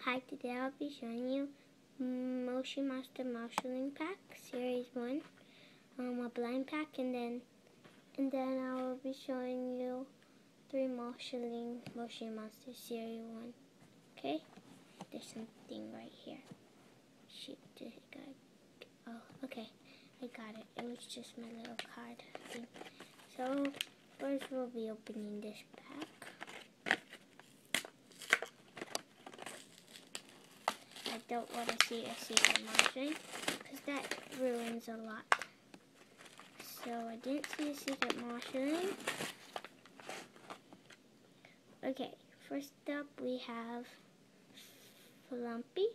Hi, today I'll be showing you Moshi Monster Marshalling Pack Series 1, a blind pack, and then I will be showing you 3 Moshi Monster Series 1. Okay? There's something right here. Shoot, oh, okay, I got it. It was just my little card thing. So, first we'll be opening this pack. I don't want to see a secret marshalling because that ruins a lot. So I didn't see a secret marshalling. Okay, first up we have Flumpy.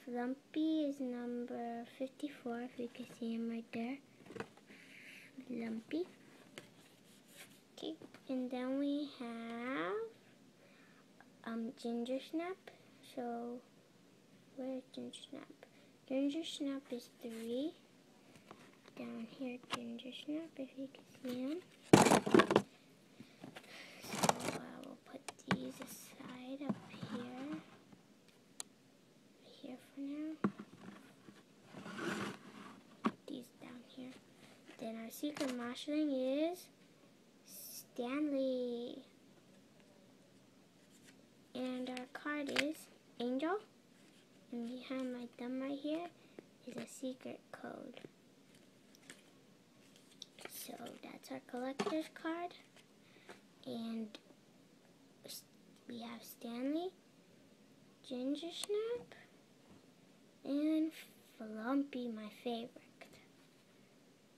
Flumpy is number 54, if you can see him right there. Flumpy. Okay, and then we have Ginger Snap. So, where's Ginger Snap? Ginger Snap is 3. Down here, Ginger Snap, if you can see him. So, I will put these aside up here. Right here for now. Put these down here. Then our secret marshalling is Stanley. And our card is Angel, and behind my thumb right here is a secret code. So that's our collector's card, and we have Stanley, Ginger Snap, and Flumpy, my favorite.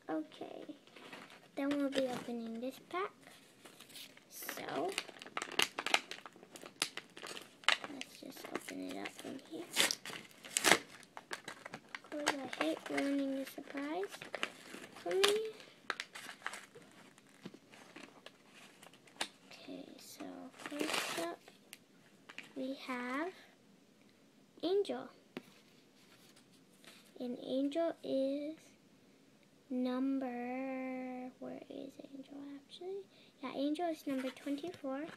Okay, then we'll be opening this pack. So just open it up from here. Because I hate ruining the surprise for me. Okay, so first up we have Angel. And Angel is number, where is Angel actually? Yeah, Angel is number 24.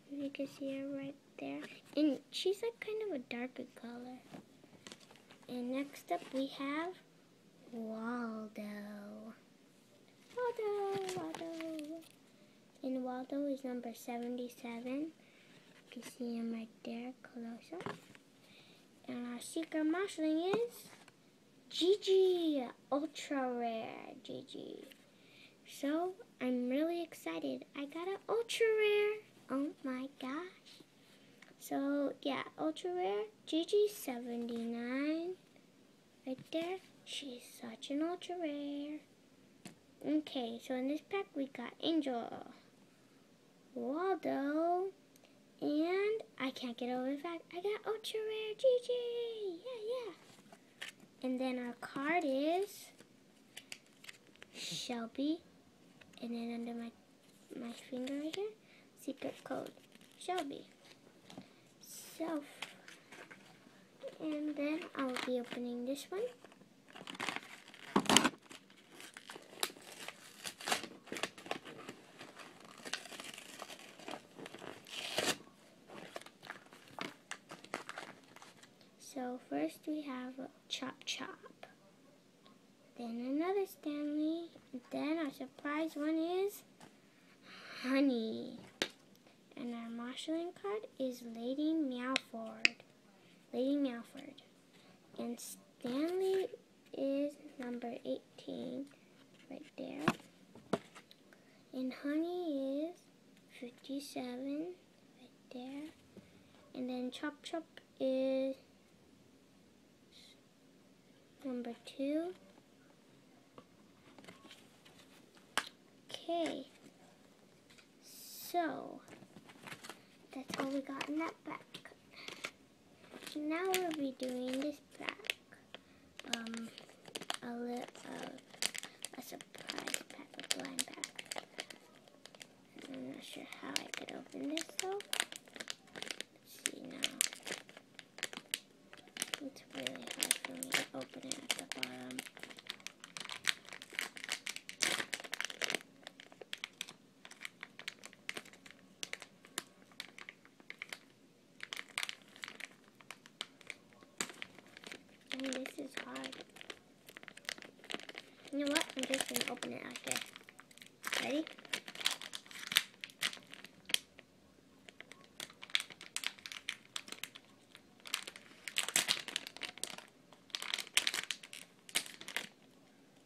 If you can see her right there. And she's like kind of a darker color. And next up we have Waldo. And Waldo is number 77. You can see him right there, close up. And our secret marshalling is Gigi, ultra rare Gigi. So I'm really excited. I got an ultra rare. Oh my gosh. So yeah, ultra rare Gigi 79 right there. She's such an ultra rare. Okay, so in this pack we got Angel, Waldo, and I can't get over the fact I got ultra rare Gigi. Yeah. And then our card is Shelby, and then under my finger right here, secret code Shelby. So, and then I'll be opening this one. So first we have Chop Chop, then another Stanley, and then our surprise one is Honey. And our marshalling card is Lady Meowford. And Stanley is number 18 right there. And Honey is 57 right there. And then Chop Chop is number 2. Okay. So that's all we got in that pack. Now we'll be doing this pack. A surprise pack, a blind pack. I'm not sure how I could open this though. Let's see now. It's really hard for me to open it at the bottom. hard. You know what? I'm just gonna open it like this. Ready?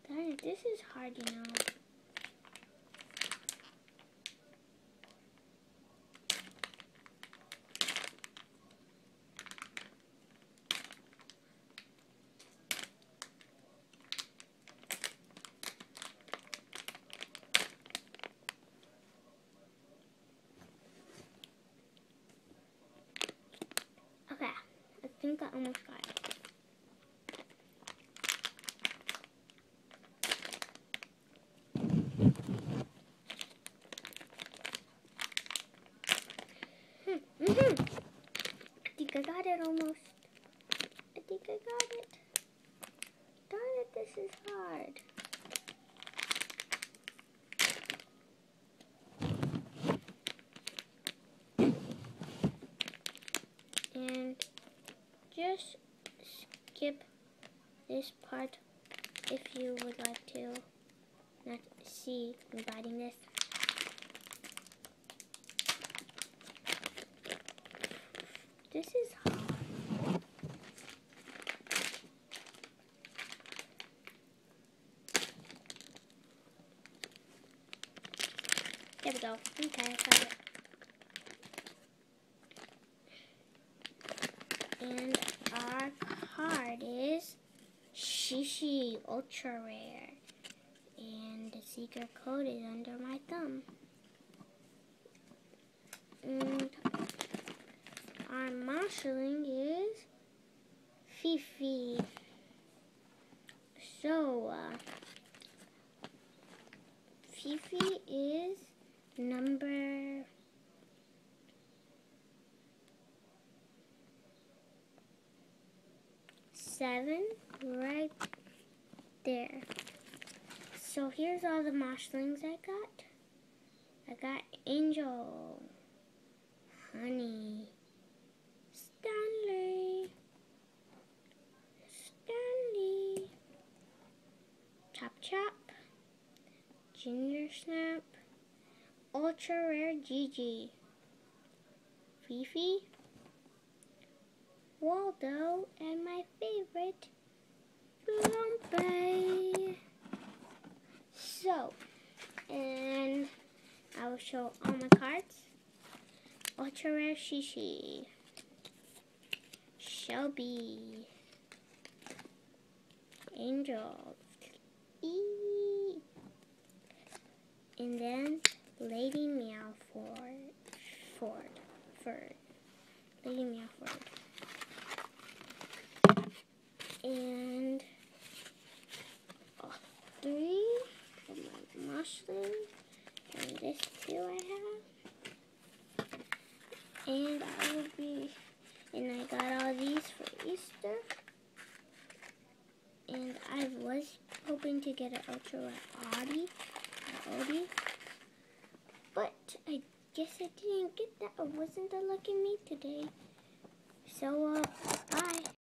Darn it, this is hard, you know. Okay, I think I almost got it. I think I got it almost. I think I got it. Darn it, this is hard. And just skip this part if you would like to not see me biting this. This is hard. There we go. Okay, I got it. And our card is Shishi Ultra Rare. And the secret code is under my thumb. And our marshalling is Fifi. So, Fifi is number 7 right there. So here's all the moshlings I got. I got Angel, Honey, Stanley, Chop Chop, Ginger Snap, Ultra Rare Gigi, Fifi, Waldo, and my favorite, Lumpy. So, and I will show all my cards. Ultra Rare Shishi, Shelby, Angel, and then Lady Meowford, Lady Meowford, and 3 of my mushrooms, and this 2 I have, and I got all these for Easter. And I was hoping to get an Ultra Rare Odie, but I guess I didn't get that. It wasn't a lucky me today. So, bye.